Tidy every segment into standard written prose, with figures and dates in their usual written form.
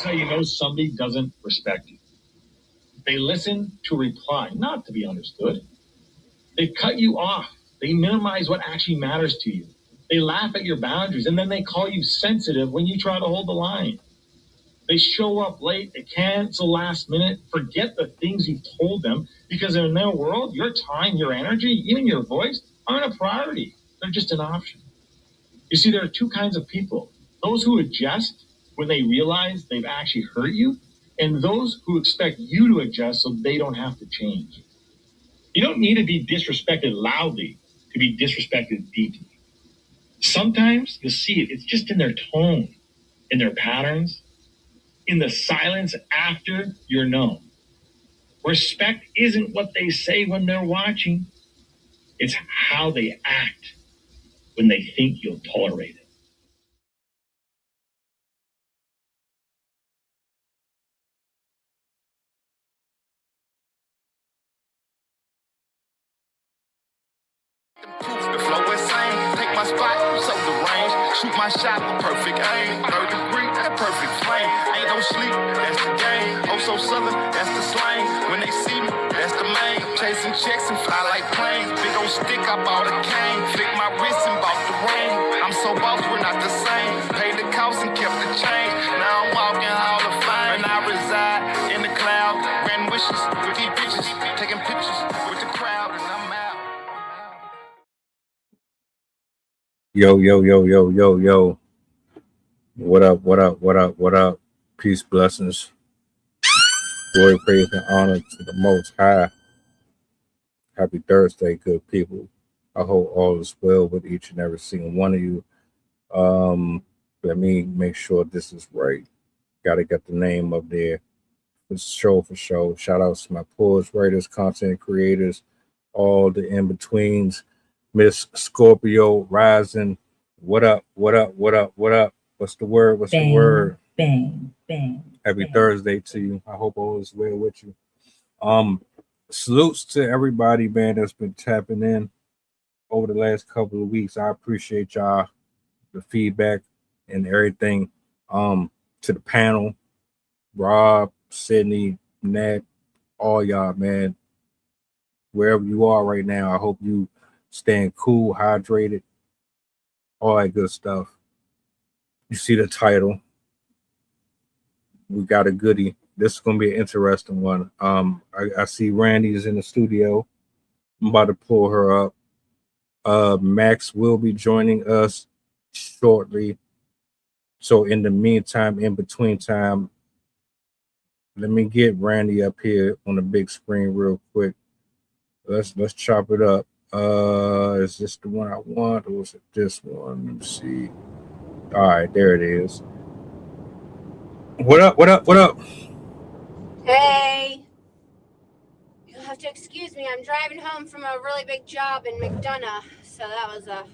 how you know somebody doesn't respect you. They listen to reply, not to be understood. They cut you off. They minimize what actually matters to you. They laugh at your boundaries, and then they call you sensitive when you try to hold the line. They show up late, they cancel last minute, forget the things you've told them, because in their world, your time, your energy, even your voice aren't a priority. They're just an option. You see, there are two kinds of people. Those who adjust when they realize they've actually hurt you, and those who expect you to adjust so they don't have to change. You don't need to be disrespected loudly to be disrespected deeply. Sometimes you'll see it. It's just in their tone, in their patterns, in the silence after you're known. Respect isn't what they say when they're watching. It's how they act when they think you'll tolerate it. The flow insane, take my spot, so the range. Shoot my shot with perfect aim. 3rd degree, that perfect flame. Ain't no sleep, that's the game. Oh, so southern, that's the slang. When they see me, that's the main. Chasing checks and fly like planes. Big old stick, I bought a cane. Flick my wrist and bought the ring. I'm so boss, we're not the same. Paid the cost and kept the change. Now I'm walking Hall of Fame. And I reside in the cloud. Grand wishes with these bitches. Taking pictures with the crowd, and I'm out. Yo, yo, yo, yo, yo, yo. What up, what up, what up, what up? Peace, blessings. Glory, praise, and honor to the Most High. Happy Thursday, good people. I hope all is well with each and every single one of you. Let me make sure this is right. Gotta get the name up there. For sure. Shout out to my poets, writers, content creators, all the in-betweens. Miss Scorpio Rising. What up? What up? What up? What up? What's the word? What's the word? Bang. Happy bang. Thursday to you. I hope all is well with you. Salutes to everybody, man, that's been tapping in over the last couple of weeks. I appreciate y'all, the feedback and everything. To the panel, Rob, Sydney, Nat, all y'all, man. Wherever you are right now, I hope you staying cool, hydrated, all that good stuff. You see the title. We got a goodie. This is gonna be an interesting one. I see Randy's in the studio. I'm about to pull her up. Max will be joining us shortly. So in the meantime, in between time, let me get Randy up here on the big screen real quick. Let's chop it up. Is this the one I want, or is it this one? Let me see. All right, there it is. What up? What up? What up? Hey, you'll have to excuse me. I'm driving home from a really big job in McDonough, so that was a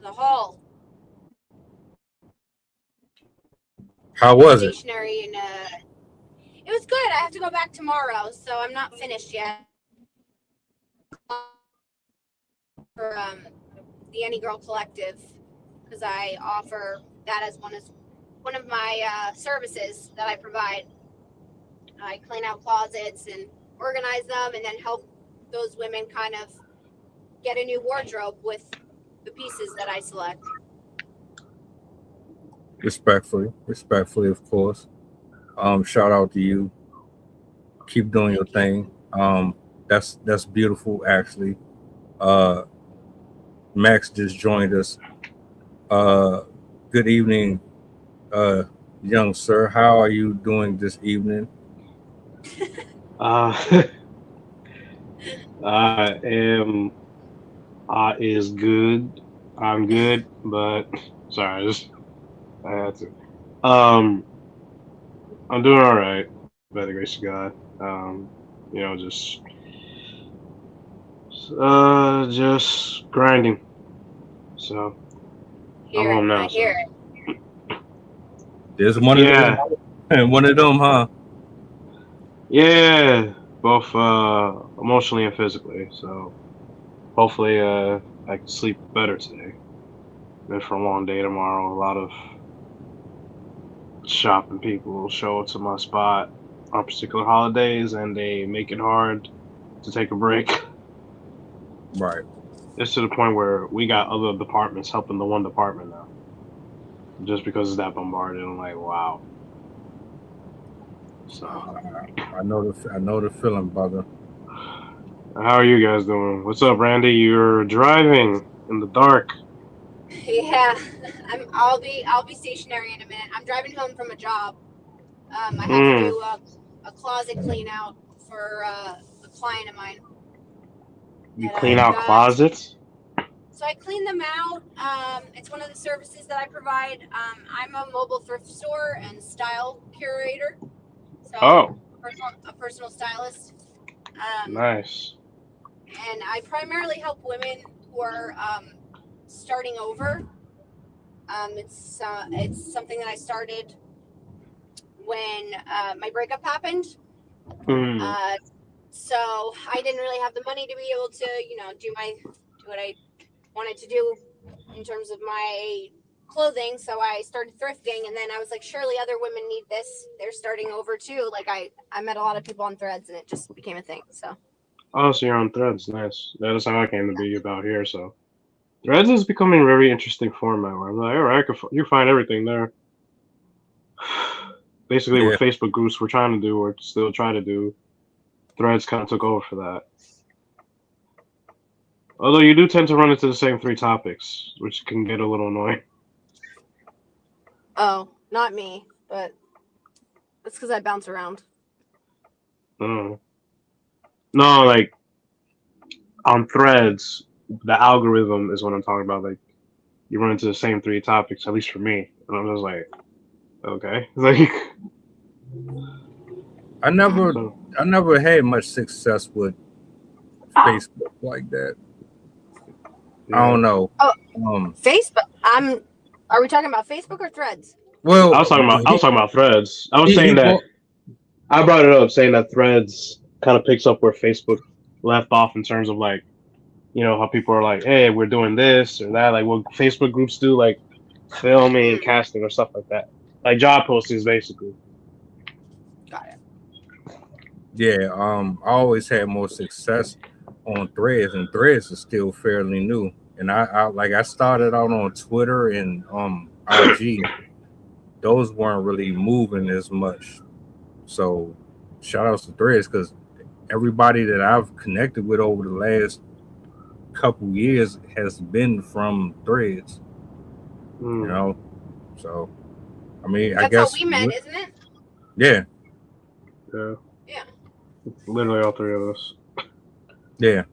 haul. How was it? Stationary and it was good. I have to go back tomorrow, so I'm not finished yet. For the Any Girl Collective, because I offer that as one of my services that I provide. I clean out closets and organize them, and then help those women kind of get a new wardrobe with the pieces that I select. Respectfully, of course. Shout out to you. Keep doing your thing. That's beautiful, actually. Max just joined us. Good evening, young sir. How are you doing this evening? Is good. I'm good, but sorry, I had to. I'm doing all right, by the grace of God. Just grinding. So I'm home now. I hear it. There's one of them. One of them, huh? Yeah, both emotionally and physically. So hopefully, I can sleep better today. Been for a long day tomorrow. A lot of shopping people show up to my spot on particular holidays, and they make it hard to take a break. Right. It's to the point where we got other departments helping the one department now, just because it's that bombarded. I'm like, wow. So, I know the feeling, brother. how are you guys doing? What's up, Randy? You're driving in the dark. Yeah, I'll be stationary in a minute. I'm driving home from a job. I had to do a closet clean out for a client of mine. You clean out closets? So I clean them out. It's one of the services that I provide. I'm a mobile thrift store and style curator. So a personal stylist. Nice. And I primarily help women who are starting over. It's something that I started when my breakup happened. So I didn't really have the money to be able to, do what I wanted to do in terms of my clothing. So I started thrifting, and then I was like, surely other women need this. They're starting over too. Like I met a lot of people on Threads, and it just became a thing. So. Oh, so you're on Threads. Nice. That is how I came to be about here. So Threads is becoming a very interesting format where I'm like, all right, you find everything there. Basically, what Facebook groups were trying to do or still try to do, Threads kind of took over for that. Although you do tend to run into the same 3 topics, which can get a little annoying. Oh, not me, but that's because I bounce around. No, like on Threads, the algorithm is what I'm talking about. Like you run into the same 3 topics, at least for me, and I'm just like, okay, like I never had much success with Facebook like that. Yeah. I don't know. Oh, Facebook. Are we talking about Facebook or Threads? Well, I was talking about Threads. I was saying that I brought it up, saying that Threads kind of picks up where Facebook left off in terms of like, how people are like, hey, we're doing this or that, like what Facebook groups do, like filming, casting, or stuff like that, like job postings, basically. Got it. Yeah, I always had more success on Threads, and Threads is still fairly new. And I started out on Twitter and IG. Those weren't really moving as much. So shout outs to Threads, because everybody that I've connected with over the last couple years has been from Threads. So I mean, that's I guess how we met, isn't it? Yeah. Literally all 3 of us. Yeah.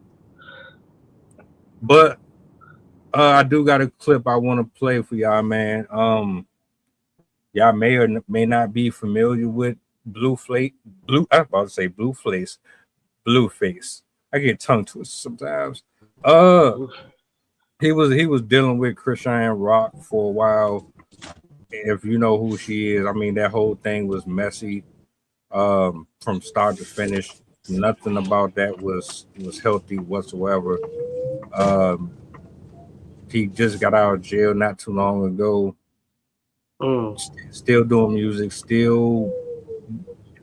But I do got a clip I want to play for y'all, man. Y'all may or may not be familiar with Blueface. I was about to say Blueface. Blueface. I get tongue twisted sometimes. He was dealing with Christian Rock for a while. If you know who she is, I mean, that whole thing was messy from start to finish. Nothing about that was healthy whatsoever. He just got out of jail not too long ago. Still doing music, still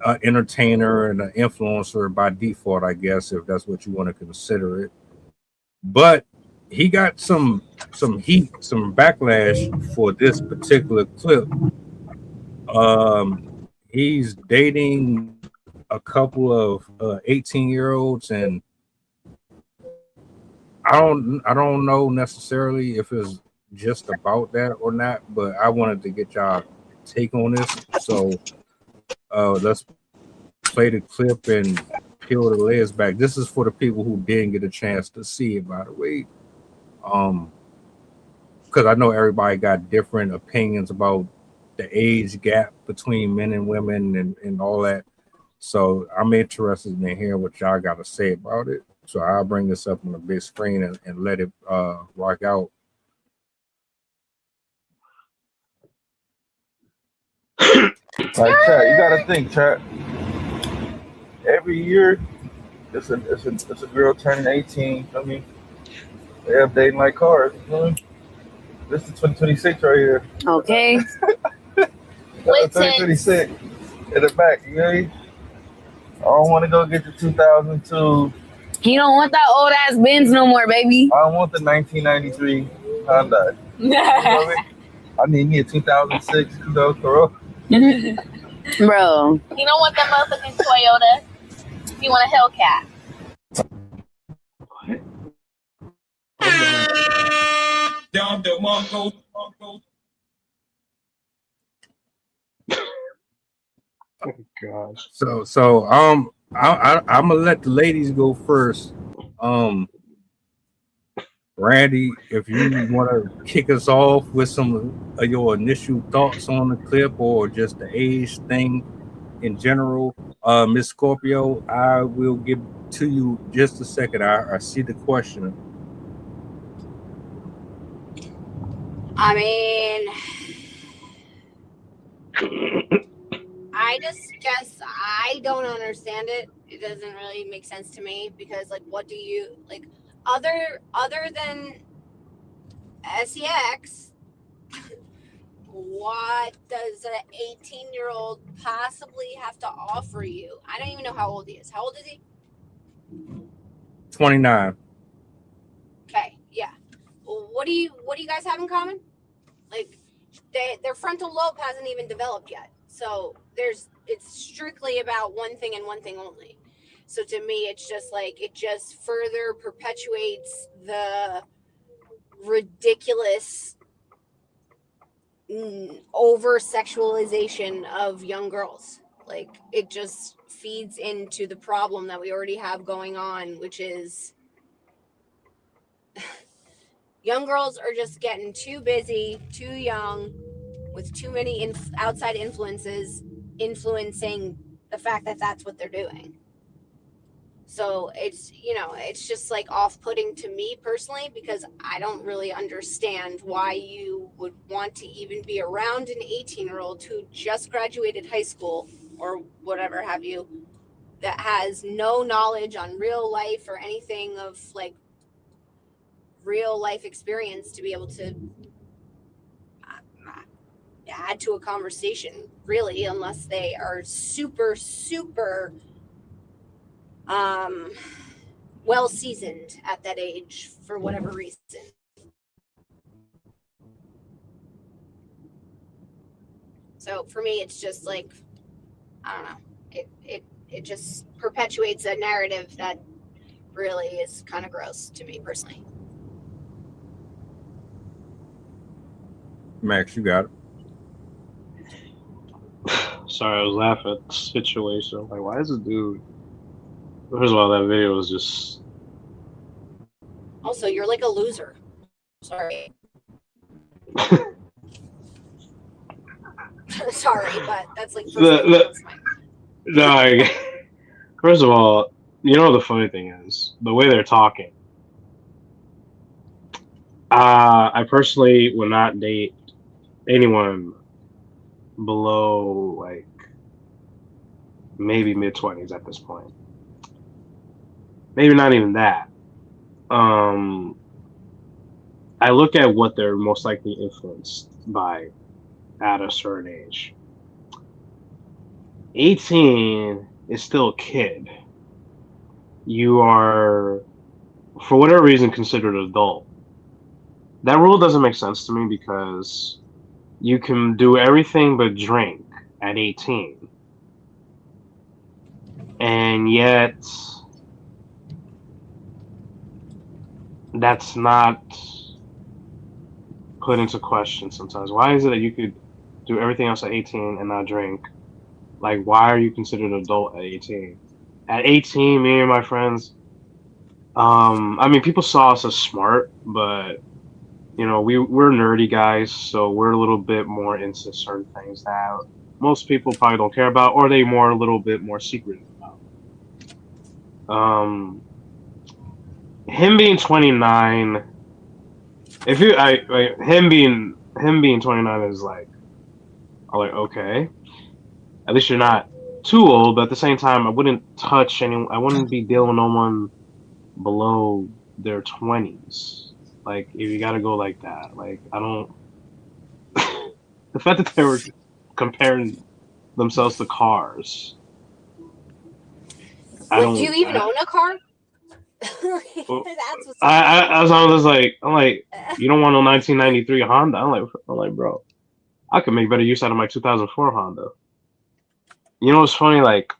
an entertainer and an influencer by default, I guess, if that's what you want to consider it. But he got some heat, some backlash for this particular clip. He's dating a couple of 18-year-olds, and I don't know necessarily if it's just about that or not, but I wanted to get y'all take on this. So let's play the clip and peel the layers back. This is for the people who didn't get a chance to see it, by the way. Because I know everybody got different opinions about the age gap between men and women and all that. So I'm interested in hearing what y'all got to say about it. So I'll bring this up on the big screen and let it rock out. Like, chat, you gotta think, chat. Every year, it's a girl turning 18. I mean, they updating like cars. This is 2026 right here. Okay. With 336 in the back. You know me? I don't want to go get the 2002. You don't want that old ass Benz no more, baby. I don't want the 1993 Honda. You know me? I need me a 2006 Corolla. Bro. You don't want that motherfucking Toyota. You want a Hellcat. Oh gosh. So I'm gonna let the ladies go first. Randy, if you want to kick us off with some of your initial thoughts on the clip or just the age thing in general, Miss Scorpio, I will give to you just a second. I see the question. I mean, I just guess I don't understand it. It doesn't really make sense to me because, like, what do you like other than sex? What does an 18-year-old possibly have to offer you? I don't even know how old he is. How old is he? 29. Okay, yeah. What do you guys have in common? Like, their frontal lobe hasn't even developed yet. So it's strictly about one thing and one thing only. So to me, it's just like it just further perpetuates the ridiculous over sexualization of young girls. Like, it just feeds into the problem that we already have going on, which is young girls are just getting too busy, too young, with too many outside influences influencing the fact that that's what they're doing. So it's just like off-putting to me personally, because I don't really understand why you would want to even be around an 18-year-old who just graduated high school or whatever have you, that has no knowledge on real life or anything of like real life experience to be able to add to a conversation, really, unless they are super well seasoned at that age for whatever reason. So for me, it's just like, I don't know, it just perpetuates a narrative that really is kind of gross to me personally. Max, you got it. Sorry, I was laughing at the situation. Like, why is this dude? First of all, that video was just. Also, you're like a loser. Sorry. Sorry, but that's like no. First of all, you know the funny thing is the way they're talking. I personally would not date anyone below like maybe mid-20s at this point. Maybe not even that. I look at what they're most likely influenced by at a certain age. 18 is still a kid. You are, for whatever reason, considered an adult. That rule doesn't make sense to me because you can do everything but drink at 18. And yet, that's not put into question sometimes. Why is it that you could do everything else at 18 and not drink? Like, why are you considered an adult at 18? At 18, me and my friends, I mean, people saw us as smart, but, you know, we're nerdy guys, so we're a little bit more into certain things that most people probably don't care about, or they more a little bit more secretive about. Him being 29, him being 29 is like, I'm like, okay, at least you're not too old, but at the same time, I wouldn't touch anyone. I wouldn't be dealing with no one below their 20s. Like, if you gotta go like that, like, I don't. The fact that they were comparing themselves to cars. Wait, do you even own a car? Well, That's what's I was like, you don't want a 1993 Honda? I'm like, bro, I could make better use out of my 2004 Honda. You know what's funny? Like,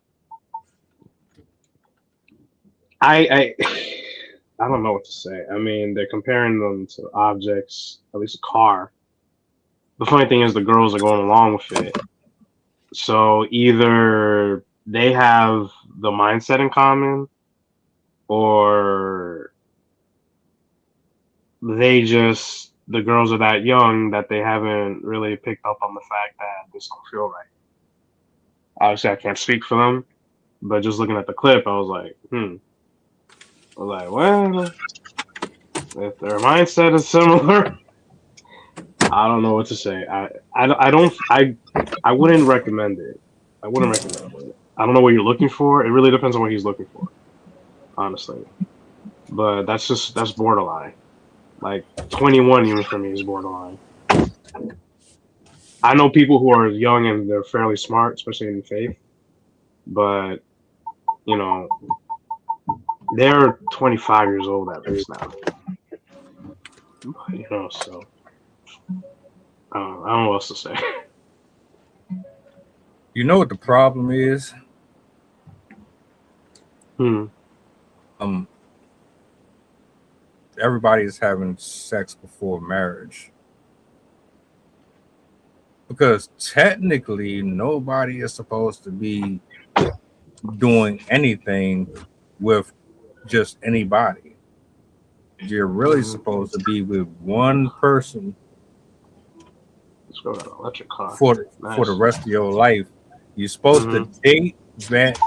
I I don't know what to say. I mean, they're comparing them to objects, at least a car. The funny thing is, the girls are going along with it. So either they have the mindset in common, or the girls are that young that they haven't really picked up on the fact that this don't feel right. Obviously, I can't speak for them, but just looking at the clip, I was like, I was like, well, if their mindset is similar, I don't know what to say. I wouldn't recommend it. I wouldn't recommend it. I don't know what you're looking for. It really depends on what he's looking for, honestly. But that's borderline. Like 21 even for me is borderline. I know people who are young and they're fairly smart, especially in faith, but you know, they're 25 years old at least now. You know, so I don't know what else to say. You know what the problem is? Everybody's having sex before marriage. Because technically nobody is supposed to be doing anything with just anybody. You're really supposed to be with one person Let's go to electric car. for the rest of your life. You're supposed to date, vet,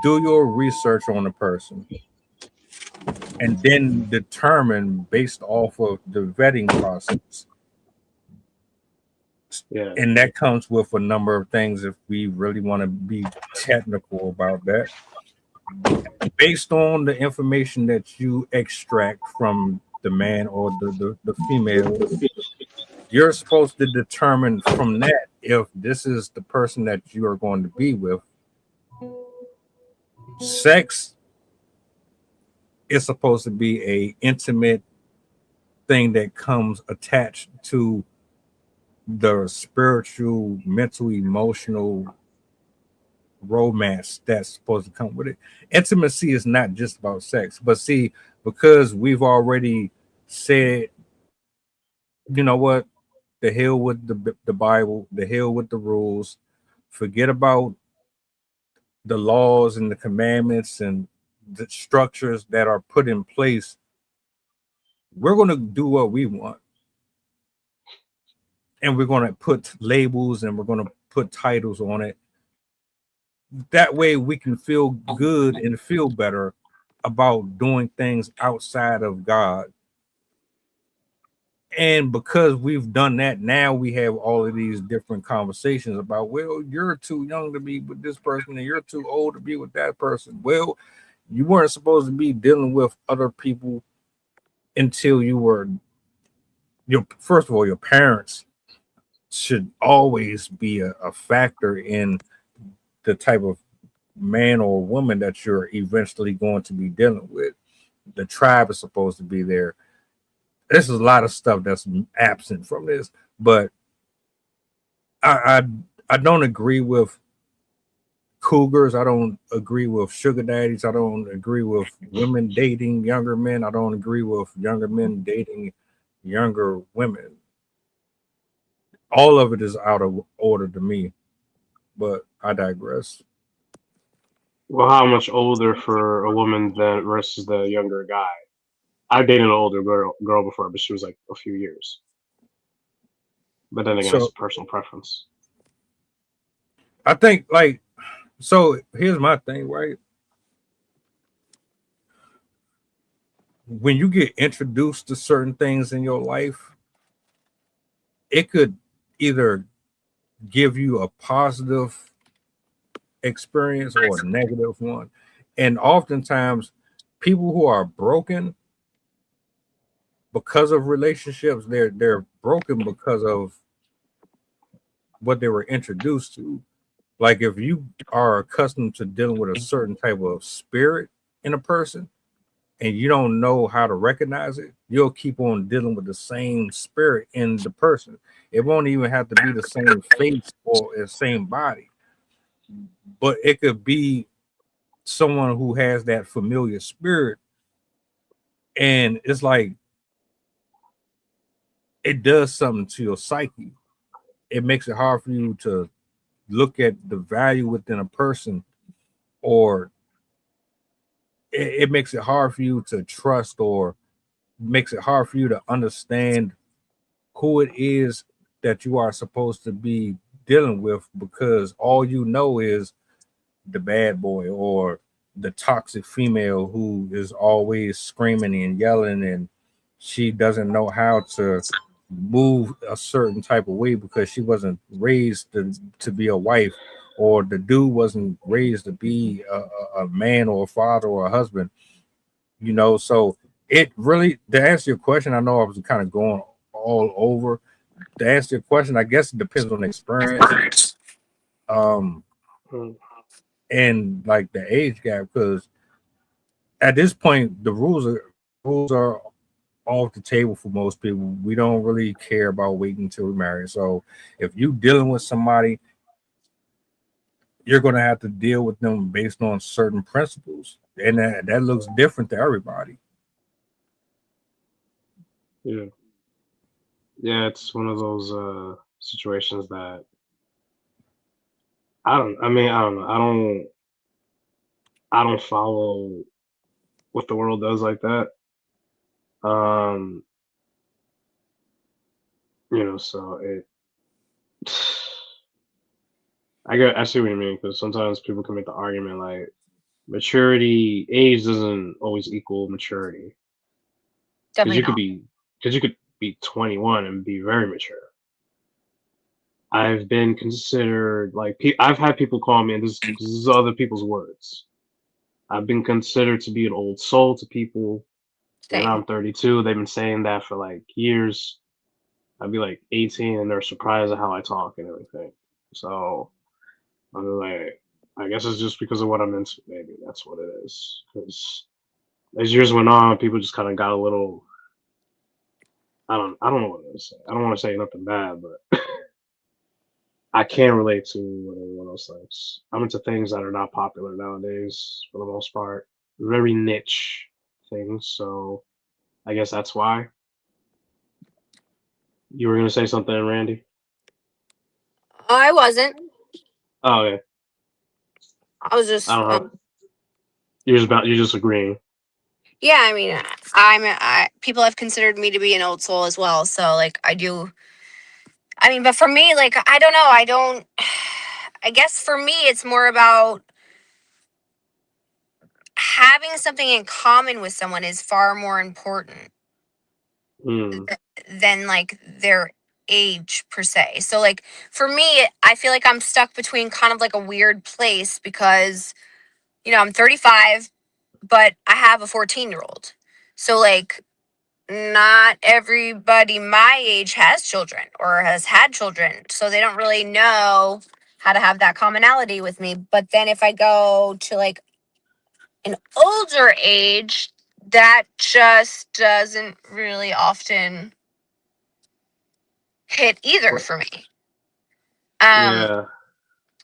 do your research on the person, and then determine based off of the vetting process. Yeah. And that comes with a number of things if we really want to be technical about that. Based on the information that you extract from the man or the female, you're supposed to determine from that if this is the person that you are going to be with. Sex is supposed to be a intimate thing that comes attached to the spiritual, mental, emotional romance that's supposed to come with it. Intimacy is not just about sex, but see, because we've already said, you know what, the hell with the Bible, the hell with the rules, forget about the laws and the commandments and the structures that are put in place. We're going to do what we want, and we're going to put labels and we're going to put titles on it. That way we can feel good and feel better about doing things outside of God. And because we've done that, now we have all of these different conversations about, well, you're too young to be with this person and you're too old to be with that person. Well, you weren't supposed to be dealing with other people until you were first of all, your parents should always be a factor in the type of man or woman that you're eventually going to be dealing with. The tribe is supposed to be there. There's a lot of stuff that's absent from this, but I don't agree with cougars. I don't agree with sugar daddies. I don't agree with women dating younger men. I don't agree with younger men dating younger women. All of it is out of order to me, but I digress. Well, how much older for a woman than versus the younger guy? I dated an older girl before, but she was like a few years. But then again, it's personal preference. I think, like, so here's my thing, right? When you get introduced to certain things in your life, it could either give you a positive experience or a negative one. And oftentimes, people who are broken because of relationships, they're broken because of what they were introduced to. Like if you are accustomed to dealing with a certain type of spirit in a person and you don't know how to recognize it, you'll keep on dealing with the same spirit in the person. It won't even have to be the same face or the same body, but it could be someone who has that familiar spirit. And it's like it does something to your psyche. It makes it hard for you to look at the value within a person, or it makes it hard for you to trust, or makes it hard for you to understand who it is that you are supposed to be dealing with, because all you know is the bad boy or the toxic female who is always screaming and yelling, and she doesn't know how to move a certain type of way because she wasn't raised to be a wife, or the dude wasn't raised to be a man or a father or a husband, you know. So it really, to answer your question, I know I was kind of going all over. To answer your question, I guess it depends on the experience, um Mm. and like the age gap, because at this point the rules are off the table for most people. We don't really care about waiting until we're married. So if you dealing with somebody, you're going to have to deal with them based on certain principles, and that looks different to everybody. Yeah, yeah, it's one of those situations that I don't. I mean, I don't know. I don't follow what the world does like that. Um, so it. I see what you mean, because sometimes people can make the argument like maturity age doesn't always equal maturity, because Definitely you could not. be because you could be 21 and be very mature. I've been considered like I've had people call me, and this is other people's words. I've been considered to be an old soul to people, and Same. I'm 32. They've been saying that for like years. I'd be like 18, and they're surprised at how I talk and everything. So I'm like, I guess it's just because of what I'm into. Maybe that's what it is. Because as years went on, people just kind of got a little. I don't know what to say. I don't want to say nothing bad, but I can relate to what everyone else likes. I'm into things that are not popular nowadays for the most part. Very niche things. So I guess that's why. You were gonna say something, Randy? I wasn't. Oh yeah. I was I just, don't know. You're just agreeing. yeah. I mean, people have considered me to be an old soul as well. So like, I do. I mean, but for me, like, I don't know. I don't. I guess for me, it's more about having something in common with someone is far more important Hmm. than like their age per se. So like for me, I feel like I'm stuck between kind of like a weird place because I'm 35, but I have a 14-year-old. So like not everybody my age has children or has had children. So they don't really know how to have that commonality with me. But then if I go to like an older age, that just doesn't really often hit either What? for me. Um, Yeah.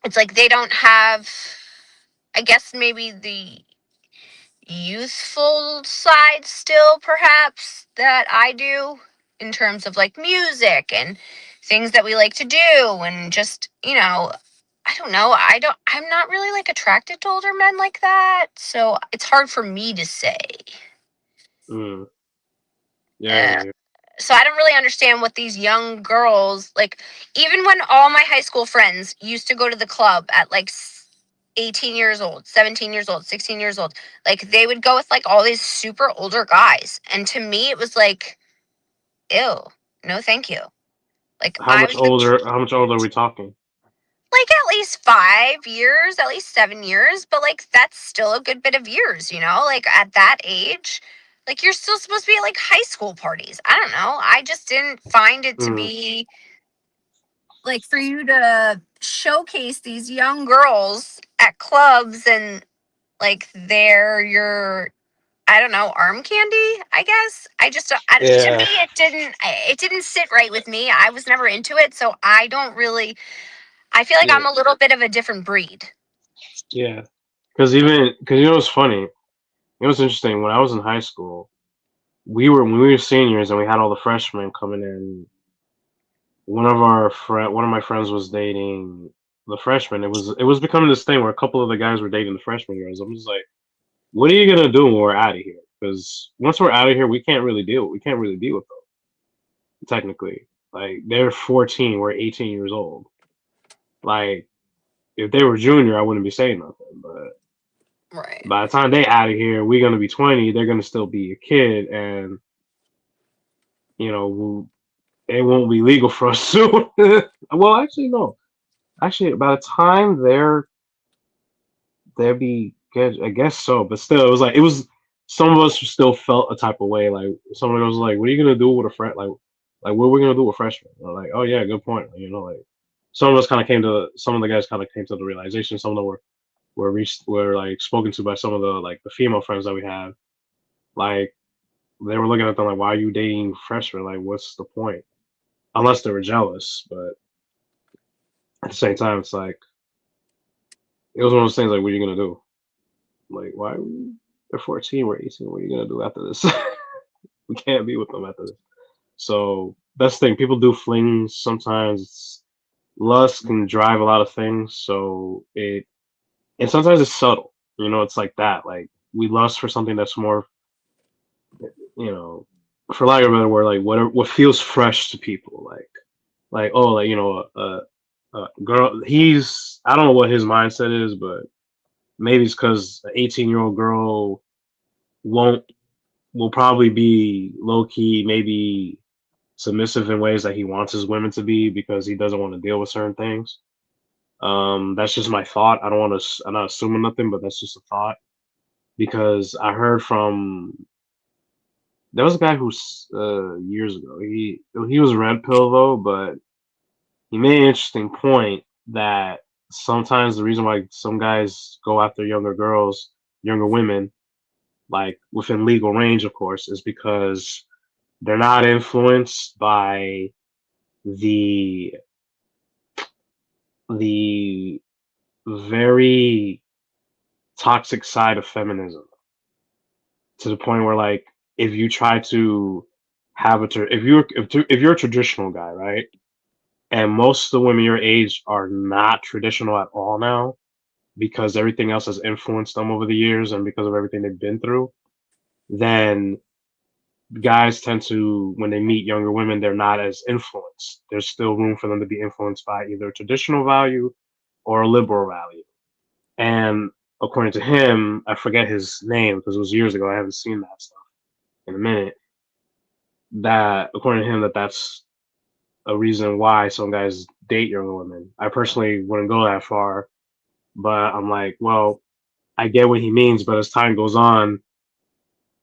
it's like they don't have, I guess maybe the youthful side still, perhaps, that I do in terms of like music and things that we like to do, and just, I don't know. I'm not really like attracted to older men like that. So it's hard for me to say. Hmm. Yeah, I Uh, hear you. so I don't really understand what these young girls like. Even when all my high school friends used to go to the club at like 18 years old, 17 years old, 16 years old, like they would go with like all these super older guys, and to me it was like, ew, no thank you. Like I was How much older are we talking? like at least 5 years, at least 7 years, but like that's still a good bit of years, like at that age, like you're still supposed to be at like high school parties. I don't know. I just didn't find it to Hmm. be like for you to showcase these young girls at clubs and like they're your, I don't know, arm candy, I guess. To me Yeah, it didn't sit right with me. I was never into it, so I don't really, I feel like yeah, I'm a little bit of a different breed. yeah. Because you know, it's funny. It was interesting when I was in high school. When we were seniors and we had all the freshmen coming in. One of my friends was dating the freshman. It was becoming this thing where a couple of the guys were dating the freshman girls. I'm just like, what are you gonna do when we're out of here? Because once we're out of here, we can't really deal. We can't really deal with them technically. Like they're 14, we're 18 years old. Like if they were junior, I wouldn't be saying nothing. But Right. by the time they out of here, we're gonna be 20. They're gonna still be a kid, and you know it won't be legal for us soon. Well, actually, no. Actually, by the time they'd be good, I guess so. But still, it was. Some of us still felt a type of way. Like some of us was like, "What are you gonna do with a friend? Like what are we gonna do with freshmen?" We're like, "Oh yeah, good point." You know, like some of the guys kind of came to the realization. Some of them were like spoken to by some of the female friends that we have. Like they were looking at them like, "Why are you dating freshmen? Like, what's the point?" Unless they were jealous, but at the same time, it's like it was one of those things. Like, what are you gonna do? Like, why? They're 14, we're 18. What are you gonna do after this? We can't be with them after this. So that's the thing. People do flings sometimes. Lust can drive a lot of things. And sometimes it's subtle. You know, it's like that. Like we lust for something that's more, you know, for lack of a better word, like what feels fresh to people. Like oh, like girl. I don't know what his mindset is, but maybe it's because an 18-year-old girl won't will probably be low key, maybe submissive in ways that he wants his women to be because he doesn't want to deal with certain things. That's just my thought. I don't want to. I'm not assuming nothing, but that's just a thought because I heard from there was a guy who's years ago. He was red pill though, but he made an interesting point that sometimes the reason why some guys go after younger girls, younger women, like within legal range, of course, is because they're not influenced by the the very toxic side of feminism to the point where like if you try to if you're a traditional guy, right, and most of the women your age are not traditional at all now because everything else has influenced them over the years and because of everything they've been through, then guys tend to, when they meet younger women, they're not as influenced. There's still room for them to be influenced by either a traditional value or a liberal value. And according to him, I forget his name because it was years ago. I haven't seen that stuff in a minute. That according to him, that's a reason why some guys date younger women. I personally wouldn't go that far, but I'm like, well, I get what he means. But as time goes on,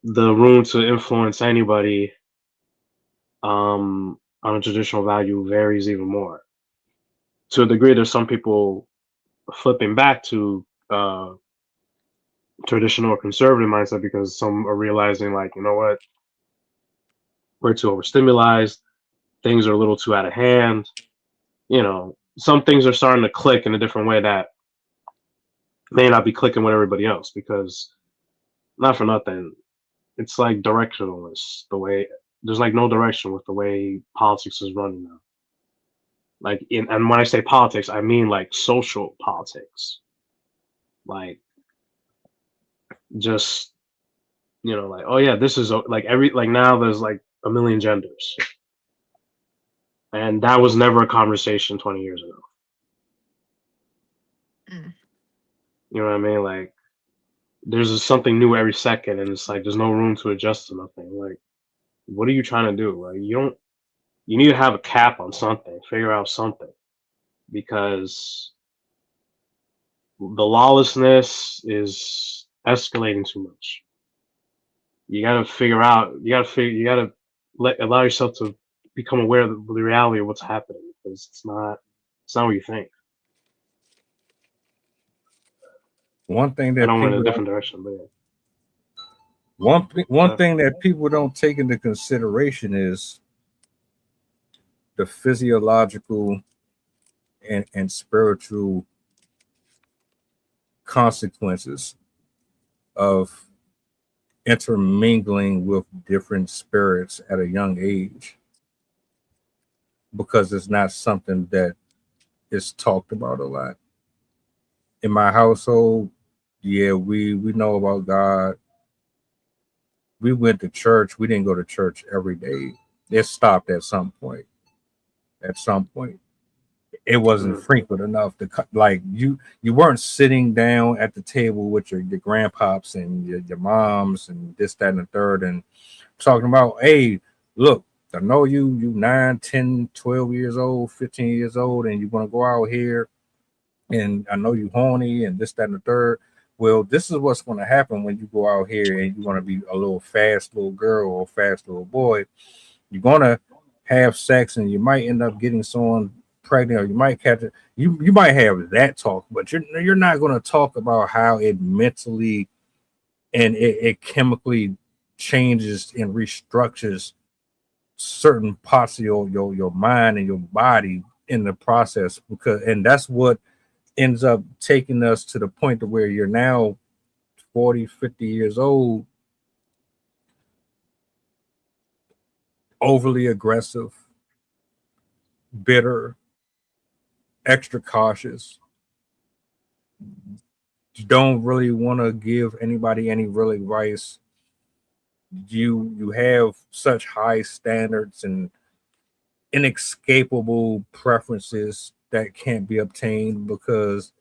the room to influence anybody on a traditional value varies even more. To a degree, there's some people flipping back to traditional or conservative mindset because some are realizing, like, you know what, we're too overstimulated, things are a little too out of hand. You know, some things are starting to click in a different way that may not be clicking with everybody else because, not for nothing, it's like directionless the way there's like no direction with the way politics is running now. And when I say politics, I mean like social politics, like just like, oh yeah, this is like like now there's like a million genders, and that was never a conversation 20 years ago. Mm. You know what I mean? Like there's just something new every second, and it's like there's no room to adjust to nothing. Like, what are you trying to do? Like, you need to have a cap on something, figure out something, because the lawlessness is escalating too much. You gotta allow yourself to become aware of the reality of what's happening because it's not It's not what you think. One thing I that don't went in people a don't, different direction, but yeah. one thing that people don't take into consideration is the physiological and spiritual consequences of intermingling with different spirits at a young age, because it's not something that is talked about a lot. In my household, yeah, we know about God. We went to church. We didn't go to church every day. It stopped at some point. At some point, it wasn't frequent enough to like you weren't sitting down at the table with your grandpops and your moms and this, that, and the third, and talking about, hey, look, I know you 9, 10, 12 years old, 15 years old, and you want to go out here, and I know you horny and this, that, and the third. Well, this is what's going to happen when you go out here and you want to be a little fast little girl or fast little boy. You're going to have sex and you might end up getting someone pregnant, or you might catch it. You might have that talk, but you're not going to talk about how it mentally and it chemically changes and restructures certain parts of your mind and your body in the process, because and that's what ends up taking us to the point to where you're now 40, 50 years old, overly aggressive, bitter, extra cautious, don't really want to give anybody any real advice. You have such high standards and inescapable preferences that can't be obtained because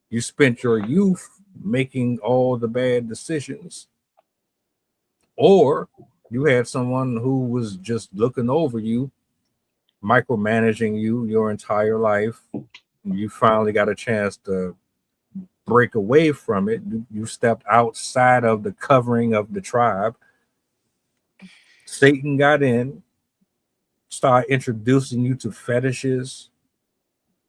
you spent your youth making all the bad decisions, or you had someone who was just looking over you, micromanaging you your entire life. You finally got a chance to break away from it. You stepped outside of the covering of the tribe. Satan got in, started introducing you to fetishes,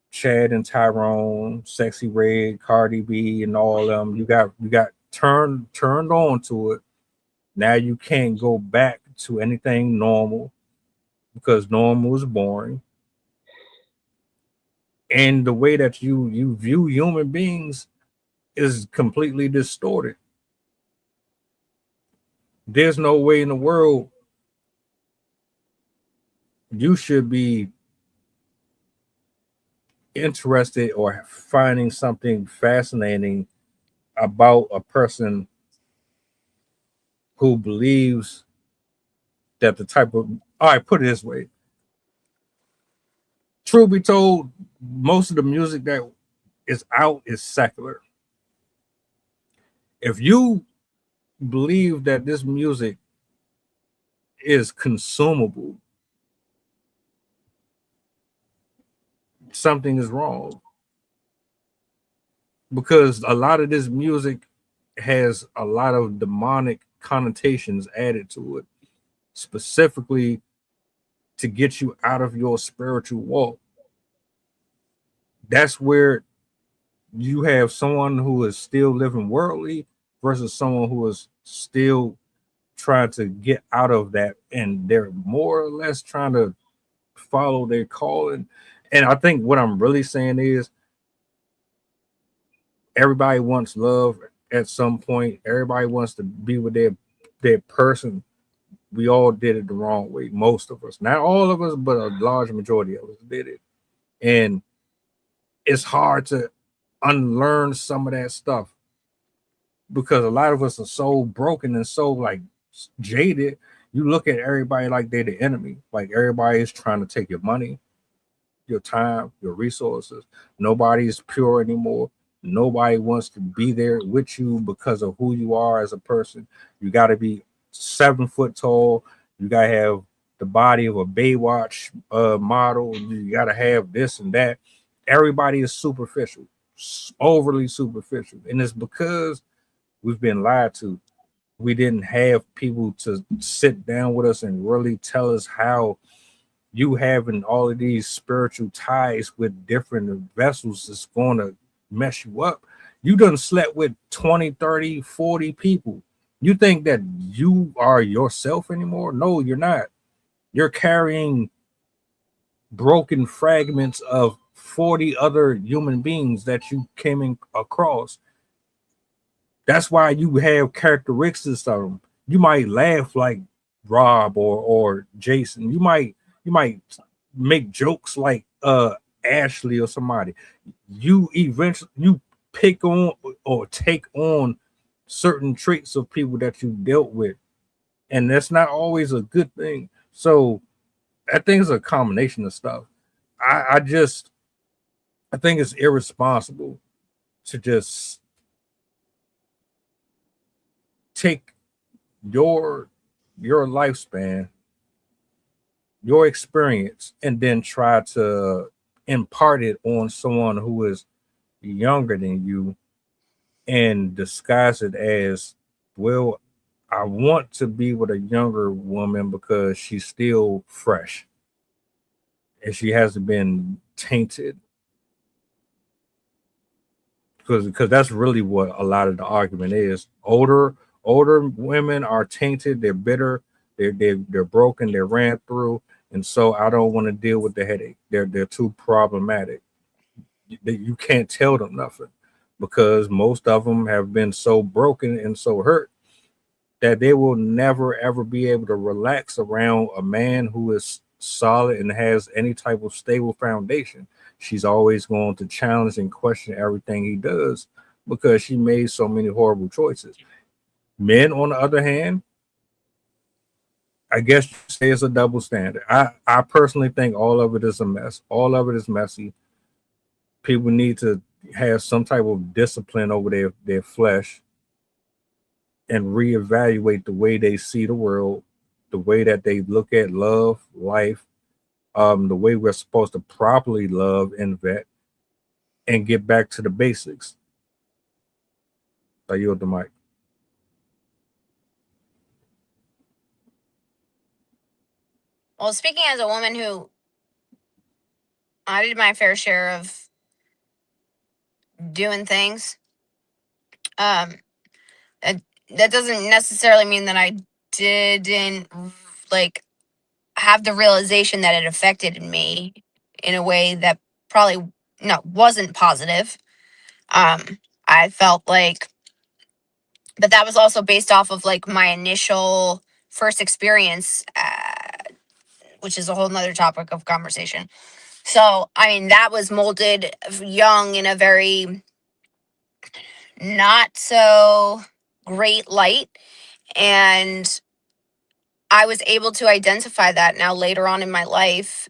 Chad and Tyrone, Sexy Red, Cardi B, and all of them. You got turned on to it. Now you can't go back to anything normal because normal is boring. And the way that you view human beings is completely distorted. There's no way in the world you should be interested or finding something fascinating about a person who believes that the type of, all right, put it this way. Truth be told, most of the music that is out is secular. If you believe that this music is consumable, something is wrong. Because a lot of this music has a lot of demonic connotations added to it, specifically to get you out of your spiritual walk. That's where you have someone who is still living worldly versus someone who is still trying to get out of that, and they're more or less trying to follow their calling. And I think what I'm really saying is everybody wants love at some point. Everybody wants to be with their person. We all did it the wrong way. Most of us, not all of us, but a large majority of us did it. And it's hard to unlearn some of that stuff because a lot of us are so broken and so like jaded. You look at everybody like they're the enemy. Like everybody is trying to take your money, your time, your resources. Nobody is pure anymore. Nobody wants to be there with you because of who you are as a person. You got to be 7 foot tall. You got to have the body of a Baywatch model. You got to have this and that. Everybody is superficial, overly superficial. And it's because we've been lied to. We didn't have people to sit down with us and really tell us how you having all of these spiritual ties with different vessels is going to mess you up. You done slept with 20, 30, 40 people. You think that you are yourself anymore? No, you're not. You're carrying broken fragments of 40 other human beings that you came across. That's why you have characteristics of them. You might laugh like Rob or Jason. You might make jokes like Ashley or somebody. You eventually you pick on or take on certain traits of people that you dealt with, and that's not always a good thing. So I think it's a combination of stuff. I think it's irresponsible to just take your lifespan, your experience, and then try to impart it on someone who is younger than you and disguise it as, well, I want to be with a younger woman because she's still fresh and she hasn't been tainted. Because that's really what a lot of the argument is. Older women are tainted, they're bitter, they're broken, they're ran through, and so I don't want to deal with the headache. They're too problematic. You can't tell them nothing because most of them have been so broken and so hurt that they will never ever be able to relax around a man who is solid and has any type of stable foundation. She's always going to challenge and question everything he does because she made so many horrible choices. Men, on the other hand, I guess you say it's a double standard. I personally think all of it is a mess. All of it is messy. People need to have some type of discipline over their flesh and reevaluate the way they see the world, the way that they look at love, life, the way we're supposed to properly love and vet, and get back to the basics. I yield the mic. Well, speaking as a woman who I did my fair share of doing things, that, that doesn't necessarily mean that I didn't like have the realization that it affected me in a way that probably wasn't positive. I felt like, but that was also based off of like my initial first experience, which is a whole nother topic of conversation. So, I mean, that was molded young in a very not so great light. And I was able to identify that now later on in my life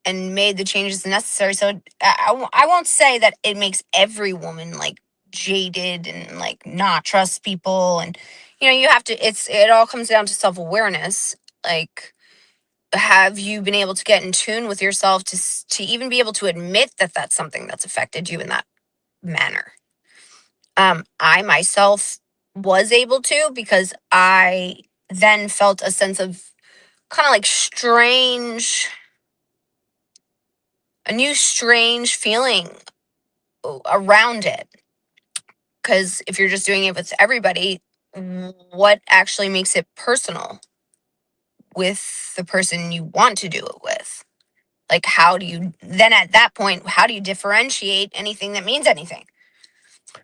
and made the changes necessary. So I won't say that it makes every woman like jaded and like not trust people. And, you have to, it all comes down to self-awareness. Like, have you been able to get in tune with yourself to even be able to admit that that's something that's affected you in that manner? I myself was able to, because I then felt a sense of kind of like a new strange feeling around it. Because if you're just doing it with everybody, what actually makes it personal with the person you want to do it with? Like, how do you then at that point, how do you differentiate anything that means anything?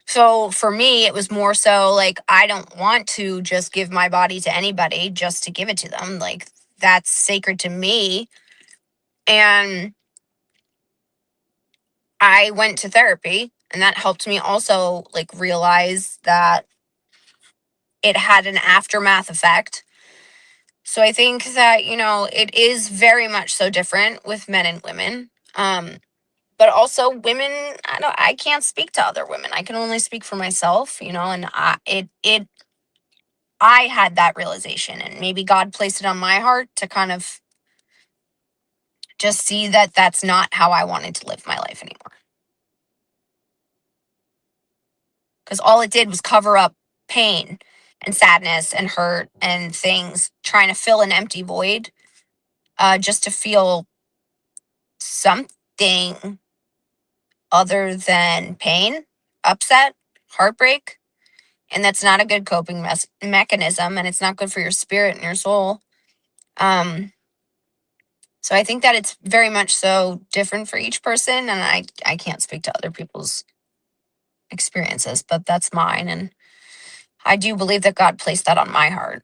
So for me, it was more so like, I don't want to just give my body to anybody just to give it to them. Like, that's sacred to me. And I went to therapy, and that helped me also like realize that it had an aftermath effect. So I think that, it is very much so different with men and women. But also women, I can't speak to other women. I can only speak for myself, and I had that realization, and maybe God placed it on my heart to kind of just see that that's not how I wanted to live my life anymore. Because all it did was cover up pain and sadness and hurt and things, trying to fill an empty void, just to feel something other than pain, upset, heartbreak, and that's not a good coping mechanism, and it's not good for your spirit and your soul. So I think that it's very much so different for each person, and I can't speak to other people's experiences, but that's mine, and I do believe that God placed that on my heart.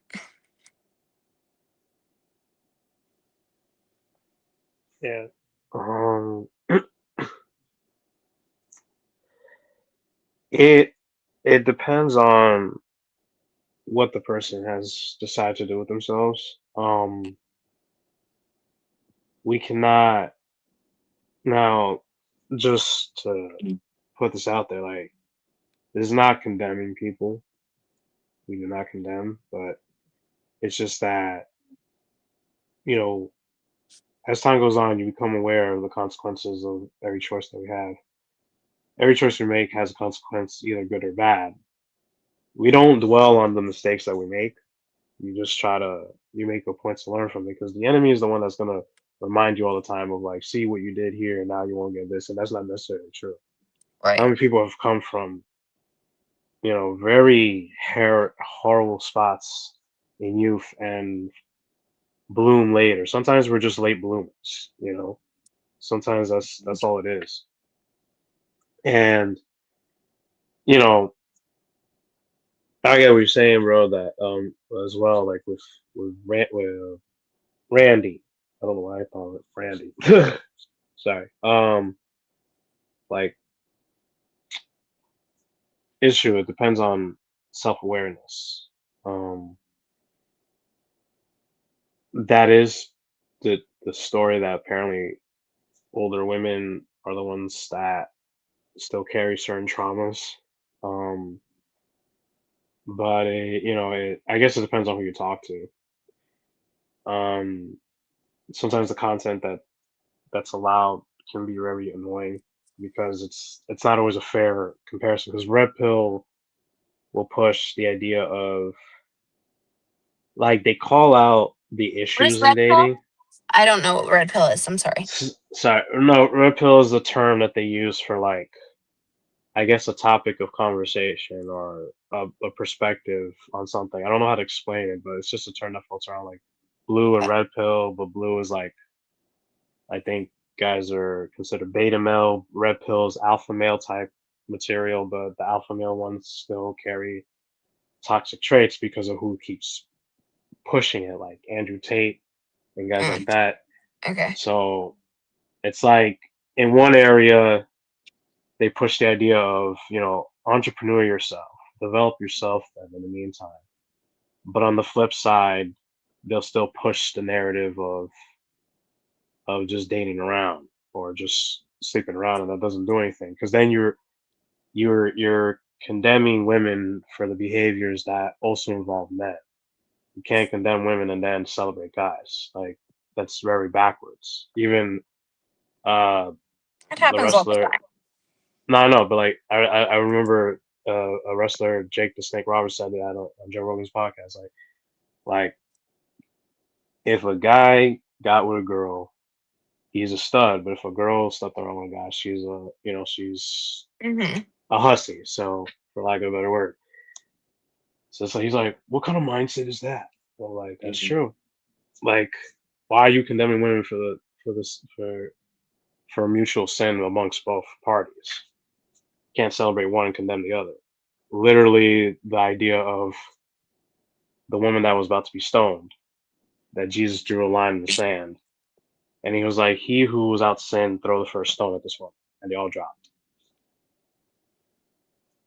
Yeah. It depends on what the person has decided to do with themselves. We cannot now, just to put this out there, like, this is not condemning people. We do not condemn, but it's just that, you know, as time goes on, you become aware of the consequences of every choice that we have. Every choice we make has a consequence, either good or bad. We don't dwell on the mistakes that we make. You just you make a point to learn from it, because the enemy is the one that's gonna remind you all the time of, like, see what you did here and now you won't get this, and that's not necessarily true. How Right. many people have come from, very horrible spots in youth and bloom later? Sometimes we're just late bloomers. Sometimes that's all it is. And you know, I get what you're saying, bro. That as well, like with Randy. I don't know why I call it Randy. Sorry. Like, issue. It depends on self awareness. Um, that is the story that apparently older women are the ones that still carry certain traumas. Um, but I guess it depends on who you talk to. Um, Sometimes the content that's allowed can be very annoying, because it's not always a fair comparison. Because Red Pill will push the idea of, like, they call out the What is issues in red pill? dating. I don't know what red pill is. I'm sorry. Sorry, no, red pill is the term that they use for, like, I guess, a topic of conversation or a perspective on something. I don't know how to explain it, but it's just a term that floats around, like blue and red pill. But blue is, like, I think guys are considered beta male. Red pill is alpha male type material, but the alpha male ones still carry toxic traits because of who keeps pushing it, like Andrew Tate and guys like Mm, that. okay. So it's like, in one area they push the idea of, entrepreneur yourself, develop yourself then in the meantime. But on the flip side, they'll still push the narrative of just dating around or just sleeping around, and that doesn't do anything, because then you're condemning women for the behaviors that also involve men. You can't condemn women and then celebrate guys. Like, that's very backwards. Even uh It the happens all the wrestler. time. No, no, but, like, I remember a wrestler, Jake the Snake Roberts, said that on Joe Rogan's podcast. Like, if a guy got with a girl, he's a stud. But if a girl slept around with a guy, she's Hmm. a hussy. So, for lack of a better word. So he's like, what kind of mindset is that? Well, like, that's true. Like, why are you condemning women for mutual sin amongst both parties? Can't celebrate one and condemn the other. Literally, the idea of the woman that was about to be stoned, that Jesus drew a line in the sand, and he was like, "He who was out to sin, throw the first stone at this woman," and they all dropped.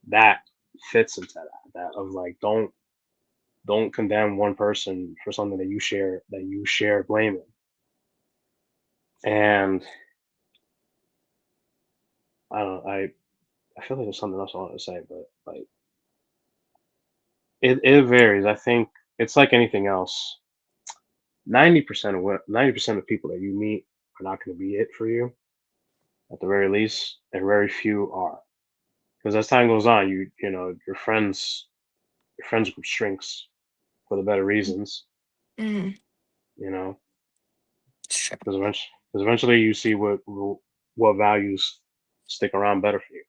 That fits into that of, like, don't condemn one person for something that you share blame in. And I don't know, I feel like there's something else I wanted to say, but, like, it varies. I think it's like anything else. 90% of people that you meet are not going to be it for you, at the very least, and very few are. Because as time goes on, your friends group shrinks for the better reasons. Hmm. You know, Sure. because Because eventually you see what values stick around better for you.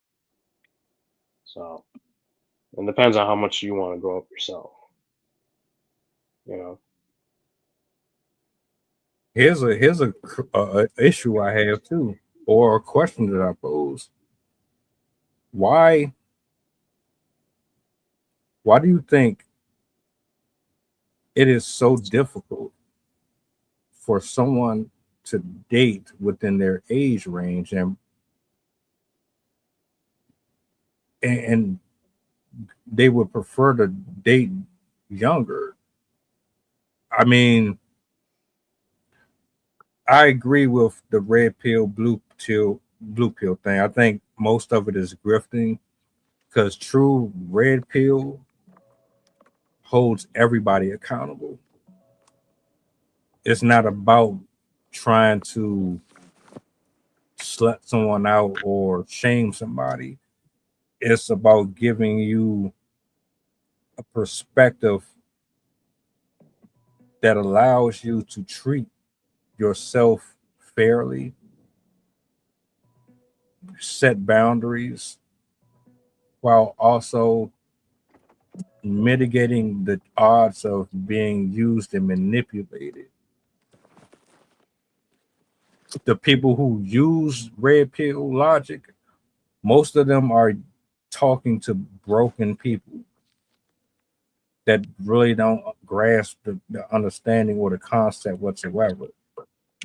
So it depends on how much you want to grow up yourself. You know. Here's a issue I have too, or a question that I pose. Why do you think it is so difficult for someone to date within their age range and they would prefer to date younger? I mean, I agree with the red pill, blue pill thing. I think most of it is grifting because true red pill holds everybody accountable. It's not about trying to slut someone out or shame somebody. It's about giving you a perspective that allows you to treat yourself fairly, set boundaries, while also mitigating the odds of being used and manipulated. The people who use red pill logic, most of them are talking to broken people that really don't grasp the understanding or the concept whatsoever.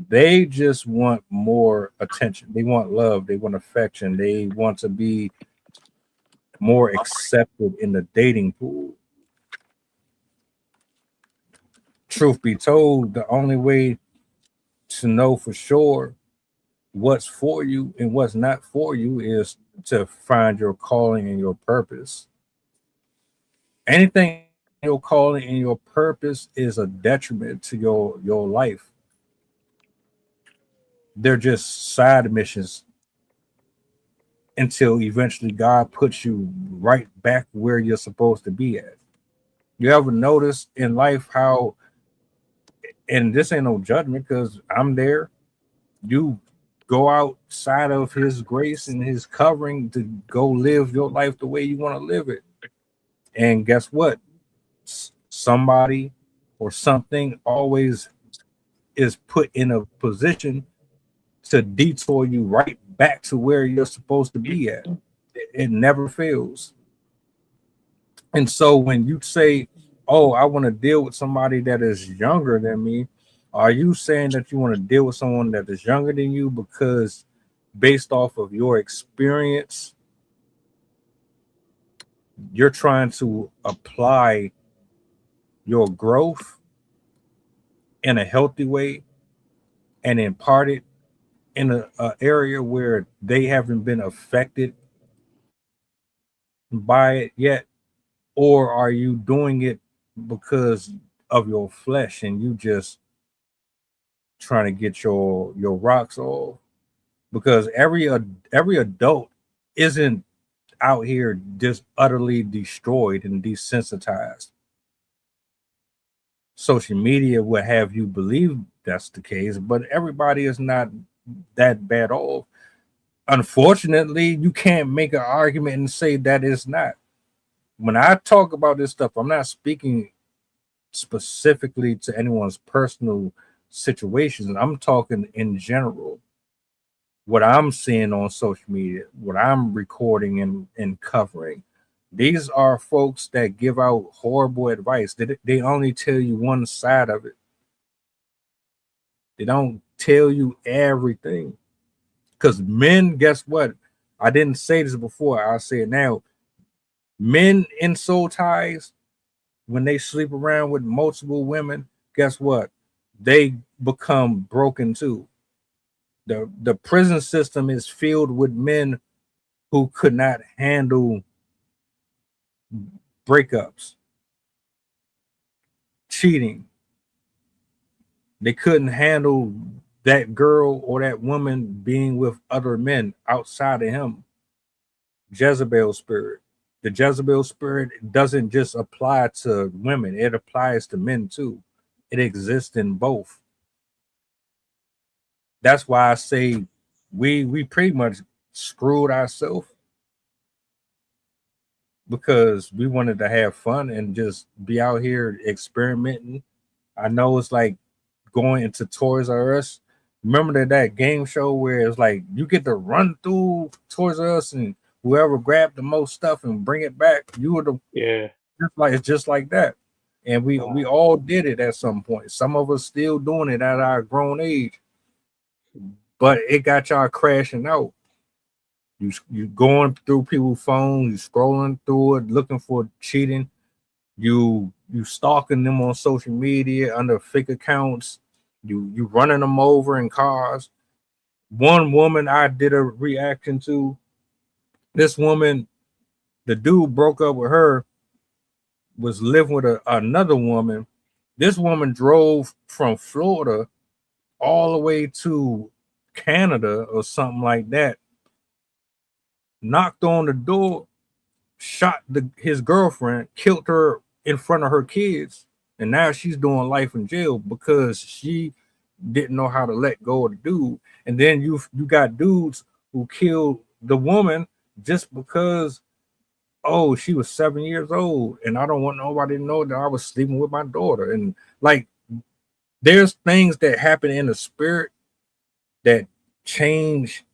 They just want more attention. They want love. They want affection. They want to be more accepted in the dating pool. Truth be told, the only way to know for sure what's for you and what's not for you is to find your calling and your purpose. Anything your calling and your purpose is a detriment to your life. They're just side missions until eventually God puts you right back where you're supposed to be at. You ever notice in life how, and this ain't no judgment because I'm there, you go outside of his grace and his covering to go live your life the way you want to live it. And guess what? Somebody or something always is put in a position to detour you right back to where you're supposed to be at. It never fails. And so when you say, oh, I want to deal with somebody that is younger than me, are you saying that you want to deal with someone that is younger than you because based off of your experience, you're trying to apply your growth in a healthy way and impart it in a area where they haven't been affected by it yet? Or are you doing it because of your flesh and you just trying to get your rocks off? Because every adult isn't out here just utterly destroyed and desensitized. Social media would have you believe that's the case, but everybody is not that bad off. Unfortunately, you can't make an argument and say that it's not. When I talk about this stuff, I'm not speaking specifically to anyone's personal situations. I'm talking in general. What I'm seeing on social media, what I'm recording and covering. These are folks that give out horrible advice. They only tell you one side of it. They don't tell you everything. Because men, guess what? I didn't say this before. I'll say it now. Men in soul ties, when they sleep around with multiple women, guess what? They become broken too. The prison system is filled with men who could not handle breakups, cheating. They couldn't handle that girl or that woman being with other men outside of him. Jezebel spirit. The Jezebel spirit doesn't just apply to women, it applies to men too. It exists in both. That's why I say we pretty much screwed ourselves because we wanted to have fun and just be out here experimenting. I know it's like going into Toys R Us. Remember that game show where it's like you get to run through Toys R Us and whoever grabbed the most stuff and bring it back, you were the Yeah. just like that. And we all did it at some point. Some of us still doing it at our grown age, but it got y'all crashing out. You going through people's phones, you scrolling through it, looking for cheating. You stalking them on social media under fake accounts. You running them over in cars. One woman I did a reaction to. This woman, the dude broke up with her, was living with another woman. This woman drove from Florida all the way to Canada or something like that. Knocked on the door, shot his girlfriend, killed her in front of her kids, and now she's doing life in jail because she didn't know how to let go of the dude. And then you got dudes who killed the woman just because she was 7 years old, and I don't want nobody to know that I was sleeping with my daughter. And like, there's things that happen in the spirit that change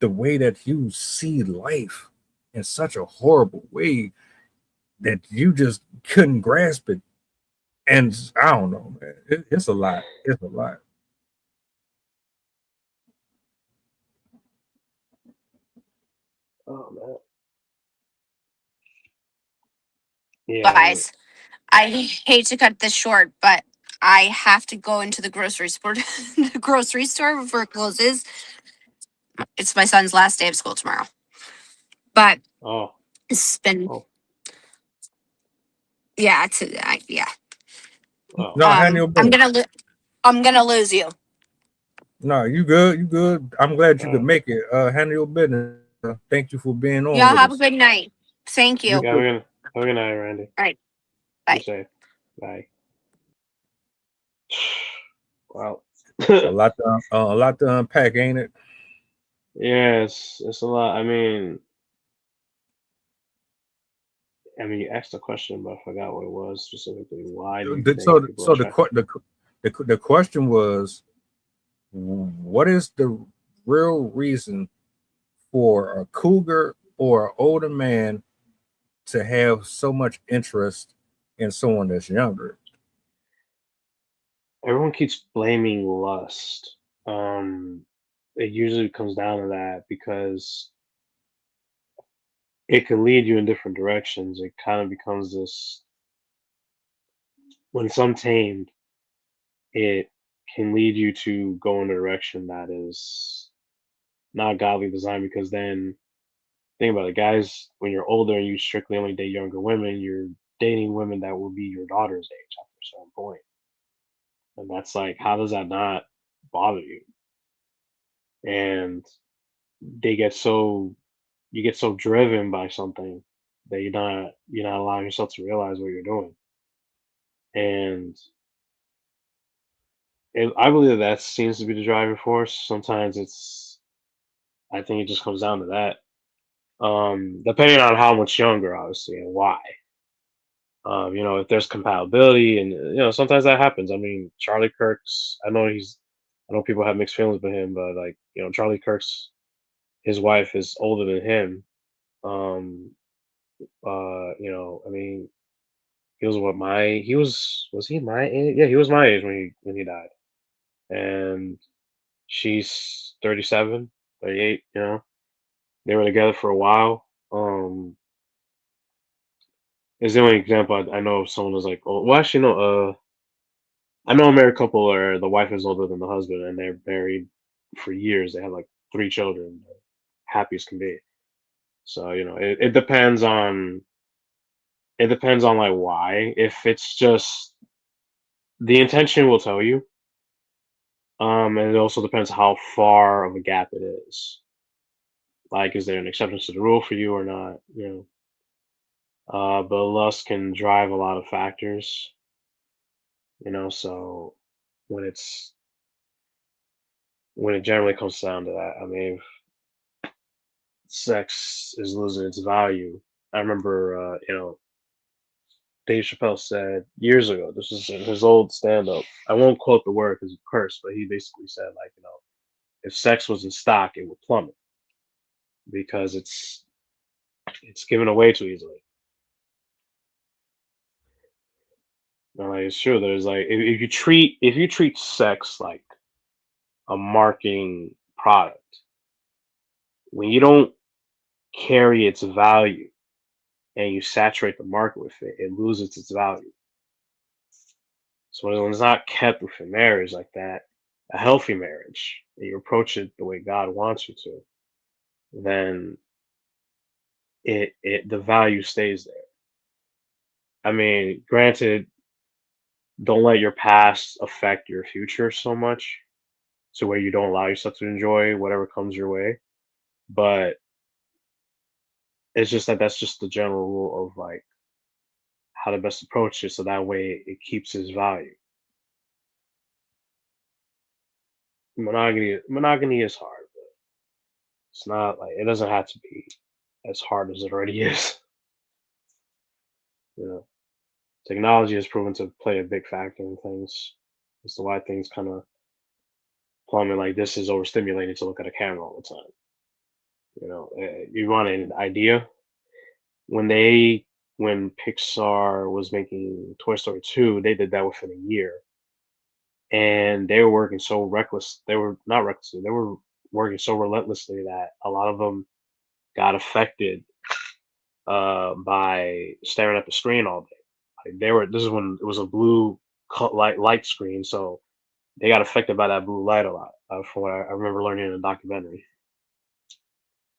the way that you see life in such a horrible way that you just couldn't grasp it. And I don't know, man. It's a lot. It's a lot. Oh man. Yeah. Guys, I hate to cut this short, but I have to go into the grocery store the grocery store before it closes. It's my son's last day of school tomorrow. But Oh. it's been Oh. yeah, yeah. Oh. No, handle your business. I'm gonna lose you. No, you good. You good. I'm glad you could Uh, make it. Handle your business. Thank you for being on Y'all with have a us. good night. Thank You you. yeah, too. have a good night, Randy. All right. Be Bye. safe. Bye. Wow. A lot to unpack, ain't it? Yes, it's a lot. You asked a question, but I forgot what it was specifically. Why do you think people are So attracted? the question was, what is the real reason for a cougar or an older man to have so much interest in someone that's younger? Everyone keeps blaming lust. It usually comes down to that because it can lead you in different directions. It kind of becomes this when it's untamed, it can lead you to go in a direction that is not godly design because then think about it, guys, when you're older and you strictly only date younger women, you're dating women that will be your daughter's age after a certain point. And that's like, how does that not bother you? And they get so you get so driven by something that you're not allowing yourself to realize what you're doing. And I believe that seems to be the driving force. Sometimes I think it just comes down to that. Depending on how much younger, obviously, and why. If there's compatibility, and sometimes that happens. I mean, Charlie Kirk's. I know people have mixed feelings with him, but like, Charlie Kirk's, his wife is older than him. Um, I mean, was he my age? Yeah, he was my age when he died, and she's 37, 38. They were together for a while. Is the only example I know of someone who's like, oh, well, actually, no. I know a married couple where the wife is older than the husband, and they're married for years. They have like 3 children, happy as can be. So it depends on like why. If it's just the intention will tell you, and it also depends how far of a gap it is. Like, is there an exception to the rule for you or not? But lust can drive a lot of factors. So when it's when it generally comes down to that. I mean, sex is losing its value. I remember, Dave Chappelle said years ago, this is in his old stand up. I won't quote the word because he cursed, but he basically said, like, if sex was in stock, it would plummet because it's given away too easily. And, like, it's true. There's like if you treat sex like a marketing product, when you don't carry its value and you saturate the market with it, it loses its value. So when it's not kept within marriage like that, a healthy marriage, and you approach it the way God wants you to, then the value stays there. I mean, granted, don't let your past affect your future so much, so where you don't allow yourself to enjoy whatever comes your way. But it's just that's just the general rule of like how to best approach it, so that way it keeps its value. Monogamy is hard, but it's not like it doesn't have to be as hard as it already is. You know, technology has proven to play a big factor in things as to why things kind of plummet. Like this is overstimulating to look at a camera all the time. You want an idea when Pixar was making Toy Story 2, they did that within a year, and they were working so reckless. They were not recklessly. They were working so relentlessly that a lot of them got affected by staring at the screen all day. Like they were. This is when it was a blue light screen, so they got affected by that blue light a lot. From what I remember learning in a documentary.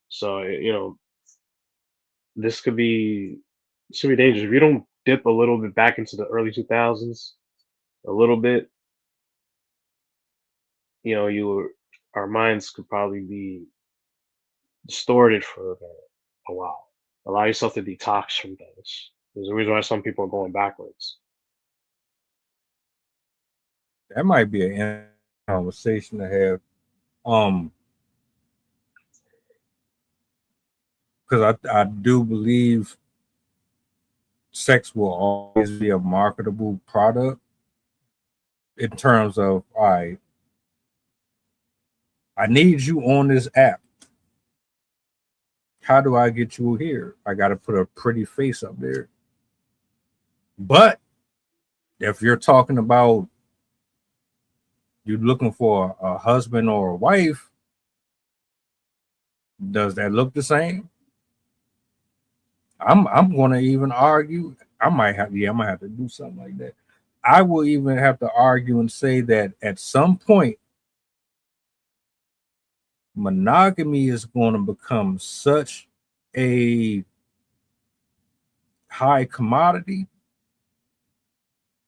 So this could be dangerous if you don't dip a little bit back into the early 2000s, a little bit. Our minds could probably be distorted for a while. Allow yourself to detox from things. There's a reason why some people are going backwards. That might be an conversation to have. Because I do believe sex will always be a marketable product in terms of, all right, I need you on this app. How do I get you here? I got to put a pretty face up there. But if you're talking about you're looking for a husband or a wife, does that look the same? I'm going to even argue. I might have to do something like that. I will even have to argue and say that at some point, monogamy is going to become such a high commodity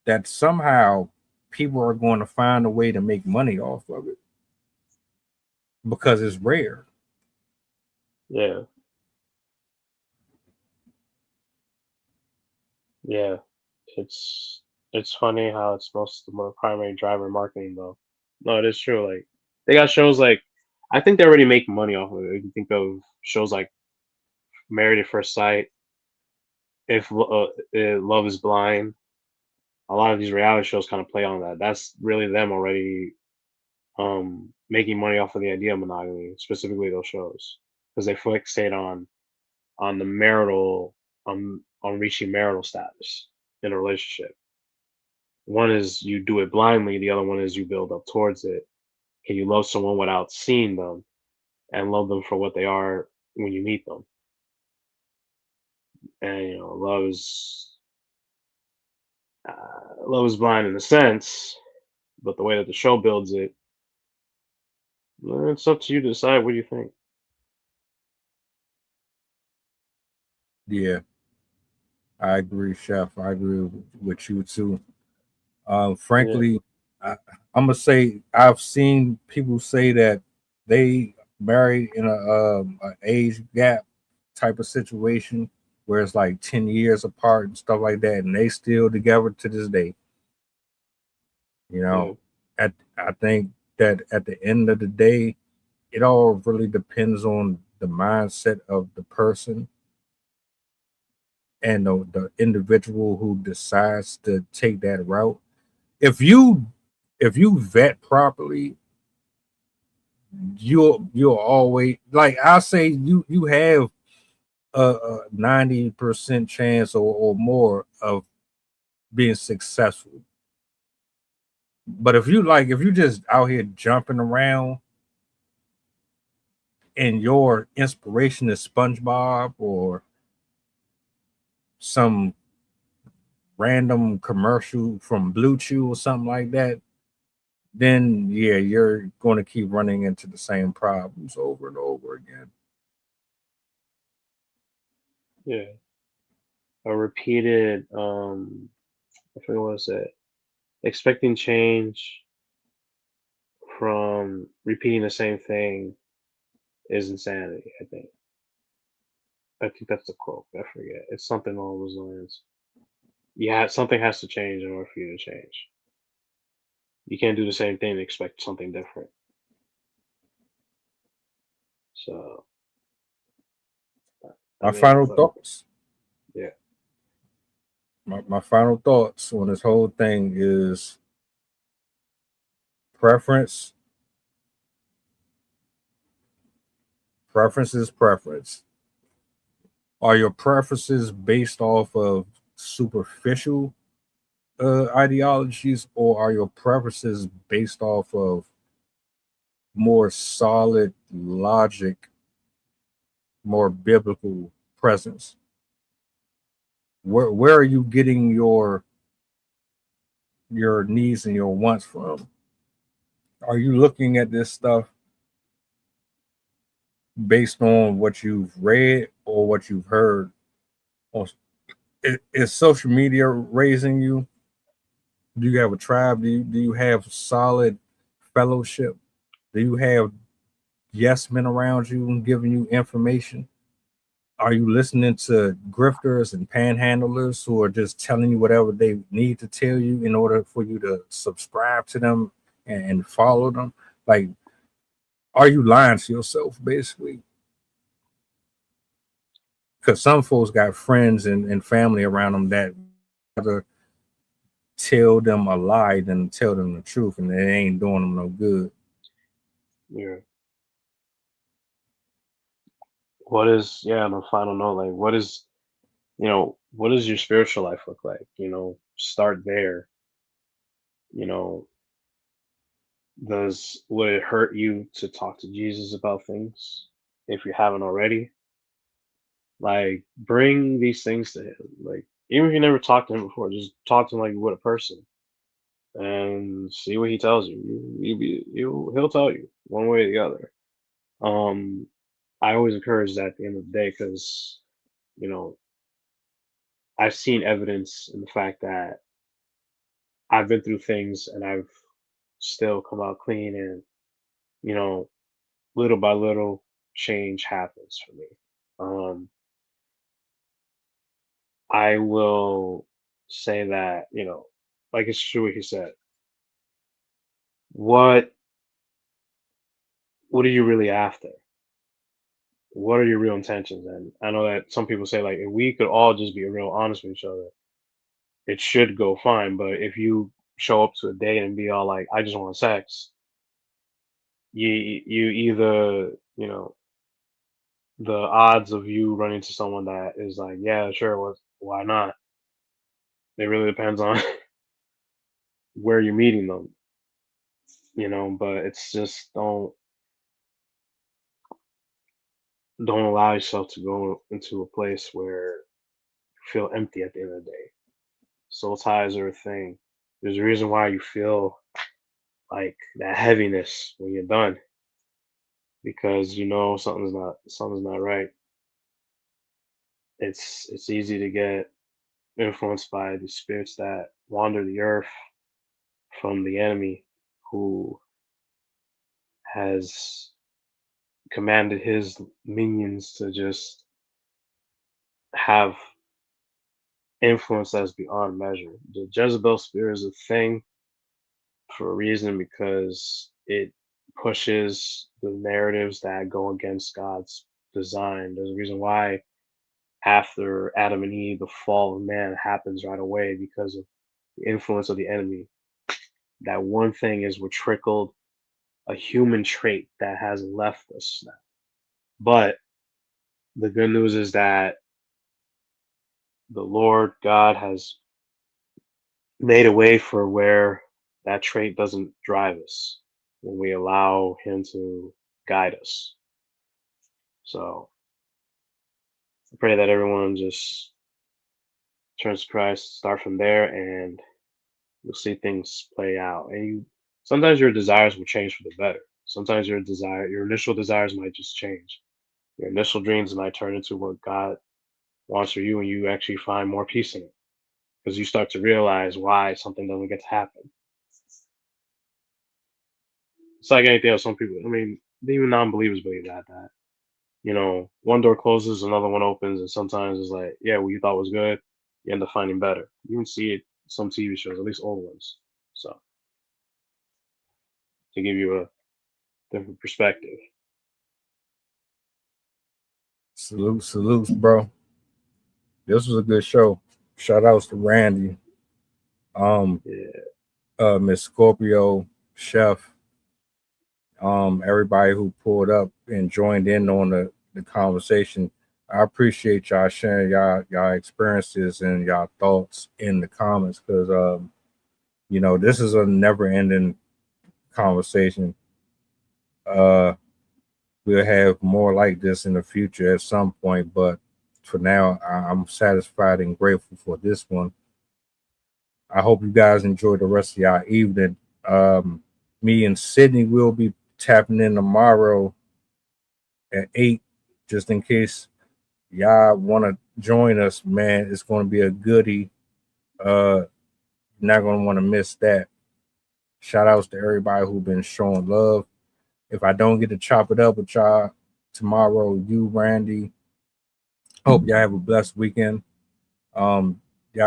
that somehow people are going to find a way to make money off of it because it's rare. Yeah. Yeah. It's funny how it's most the more primary driver in marketing though. No, it is true. Like they got shows like I think they already make money off of it. You can think of shows like Married at First Sight, if Love is Blind. A lot of these reality shows kind of play on that. That's really them already making money off of the idea of monogamy, specifically those shows, because they fixate on the marital on reaching marital status in a relationship. One is you do it blindly, the other one is you build up towards it. Can you love someone without seeing them and love them for what they are when you meet them? And love is blind in a sense, but the way that the show builds it, it's up to you to decide. What do you think? Yeah, I agree, Chef. I agree with you too. Frankly, I'm gonna say I've seen people say that they married in a age gap type of situation where it's like 10 years apart and stuff like that, and they still together to this day. Yeah. I think that at the end of the day, it all really depends on the mindset of the person and the individual who decides to take that route. If you vet properly, you'll always, like I say, you have a 90% chance or more of being successful. But if you just out here jumping around and your inspiration is SpongeBob or some random commercial from Blue Chew or something like that, then yeah, you're going to keep running into the same problems over and over again. Yeah. A repeated I forget what I said. Expecting change from repeating the same thing is insanity, I think. I think that's the quote. I forget. It's something along those lines. Yeah, something has to change in order for you to change. You can't do the same thing and expect something different. So, I My mean, final but thoughts. yeah, My final thoughts on this whole thing is preference. Preference is preference. Are your preferences based off of superficial ideologies, or are your preferences based off of more solid logic, more biblical presence? Where are you getting your needs and your wants from? Are you looking at this stuff based on what you've read or what you've heard? Is social media raising you? Do you have a tribe? Do you have solid fellowship? Do you have yes men around you and giving you information? Are you listening to grifters and panhandlers who are just telling you whatever they need to tell you in order for you to subscribe to them and follow them? Like, are you lying to yourself, basically? Because some folks got friends and family around them that rather tell them a lie than tell them the truth, and it ain't doing them no good. yeah. What is on a final note, like what does your spiritual life look like? Start there. You know, would it hurt you to talk to Jesus about things if you haven't already? Like, bring these things to him. Like, even if you never talked to him before, just talk to him like you would a person and see what he tells you. He'll tell you one way or the other. Um, I always encourage that at the end of the day because you know I've seen evidence in the fact that I've been through things and I've still come out clean, and you know little by little change happens for me. Um, I will say that, like it's true what he said. What what are you really after? What are your real intentions? And I know that some people say like if we could all just be real honest with each other, it should go fine. But if you show up to a date and be all like, I just want sex, you either, the odds of you running into someone that is like, yeah, sure, why not? It really depends on where you're meeting them, but it's just don't allow yourself to go into a place where you feel empty at the end of the day. Soul ties are a thing. There's a reason why you feel like that heaviness when you're done because something's not right. It's easy to get influenced by the spirits that wander the earth from the enemy who has commanded his minions to just have influence that's beyond measure. The Jezebel spirit is a thing for a reason because it pushes the narratives that go against God's design. There's a reason why after Adam and Eve, the fall of man happens right away because of the influence of the enemy. That one thing is we're trickled a human trait that hasn't left us now. But the good news is that the Lord God has made a way for where that trait doesn't drive us when we allow Him to guide us. So I pray that everyone just turns to Christ, start from there, and you'll see things play out. And sometimes your desires will change for the better. Sometimes your initial desires might just change. Your initial dreams might turn into what God wants for you, and you actually find more peace in it because you start to realize why something doesn't get to happen. It's like anything else. Some people, I mean, even non-believers believe that one door closes, another one opens, and sometimes it's like, yeah, what you thought was good, you end up finding better. You can see it in some TV shows, at least old ones. So to give you a different perspective. Salutes, bro. This was a good show. Shout outs to Randy, Miss Scorpio, Chef, everybody who pulled up and joined in on the conversation. I appreciate y'all sharing y'all experiences and y'all thoughts in the comments because this is a never-ending conversation. We'll have more like this in the future at some point, but for now, I'm satisfied and grateful for this one. I hope you guys enjoy the rest of y'all evening. Me and Sydney will be tapping in tomorrow at 8, just in case y'all want to join us, man. It's going to be a goodie. Not going to want to miss that. Shout outs to everybody who's been showing love. If I don't get to chop it up with y'all tomorrow, you, Randy, hope y'all have a blessed weekend. Y'all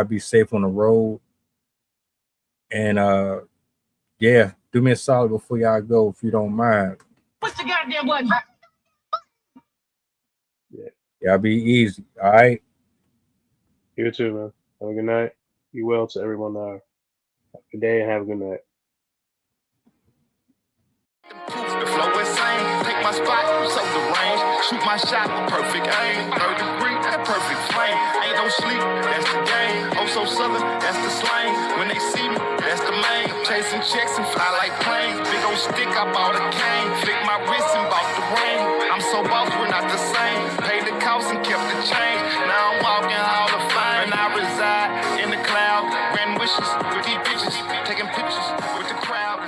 be safe on the road. And do me a solid before y'all go, if you don't mind. What's the goddamn button? Yeah. Y'all be easy, all right? You too, man. Have a good night. Be well to everyone there. Have a good day and have a good night. The flow insane, take my spot, so the range. Shoot my shot with perfect aim. 3rd degree, that perfect flame. Ain't no sleep, that's the game. Oh, so southern, that's the slang. When they see me, that's the main. Chasing checks and fly like planes. Big old stick, I bought a cane. Flick my wrist and bought the ring. I'm so boss, we're not the same. Paid the cost and kept the change. Now I'm walking Hall of Fame. And I reside in the cloud. Grand wishes with these bitches. Taking pictures with the crowd.